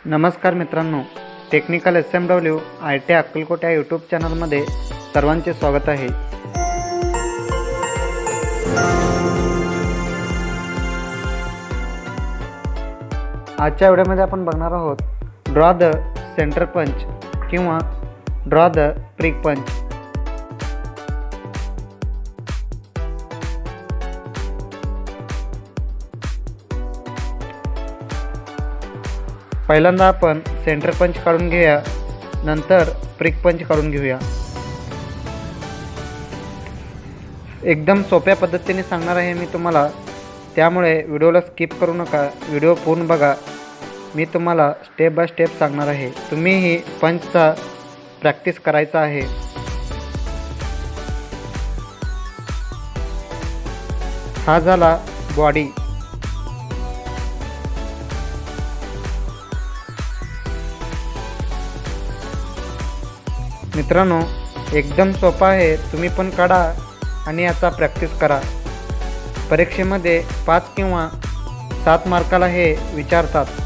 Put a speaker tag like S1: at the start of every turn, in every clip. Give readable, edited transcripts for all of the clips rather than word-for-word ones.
S1: नमस्कार मित्रांनो, technical SMW ITI Akkalkot या यूट्यूब चॅनलमध्ये सर्वांचे स्वागत आहे। आजच्या व्हिडिओमध्ये आपण बघणार आहोत ड्रॉ द सेंटर पंच किंवा ड्रॉ द प्रिक पंच। पहिल्यांदा आपण सेंटर पंच काढून घेऊया, नंतर प्रिक पंच काढून घेऊया। एकदम सोप्या पद्धतीने सांगणार आहे मी तुम्हाला, त्यामुळे व्हिडिओला स्किप करू नका, व्हिडिओ पूर्ण बघा। मी तुम्हाला स्टेप बाय स्टेप सांगणार आहे। तुम्हीही पंचचा प्रॅक्टिस करायचा आहे। हा झाला बॉडी। मित्रांनो, एकदम सोपा आहे, तुम्ही पण काढा आणि याचा प्रॅक्टिस करा। परीक्षेमध्ये 5 किंवा 7 मार्काला हे विचारतात।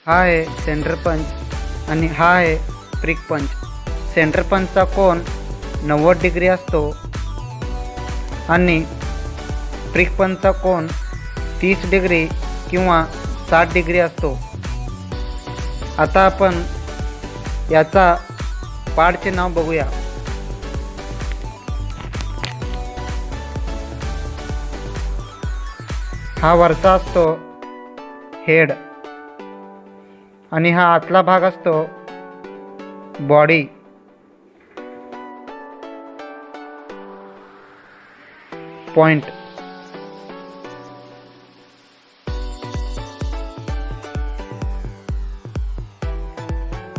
S1: हा आहे सेंटर पंच आणि हा आहे प्रिक पंच। सेंटर पंचचा कोन 90 डिग्री असतो आणि प्रिक पंचचा कोन 30 डिग्री किंवा 60 डिग्री असतो. आता आपण याचा पार्टचे नाव बघूया. हा वरचा असतो हेड आणि हा आतला भाग असतो बॉडी. पॉइंट.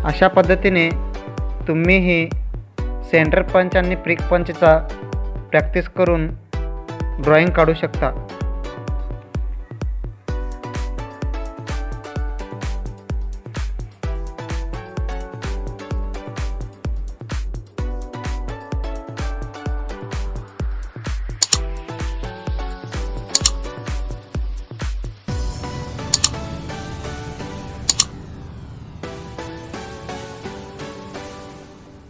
S1: अशा पद्धतीने तुम्हीही सेंटर पंच आणि प्रिक पंचचा प्रॅक्टिस करून ड्रॉइंग काढू शकता.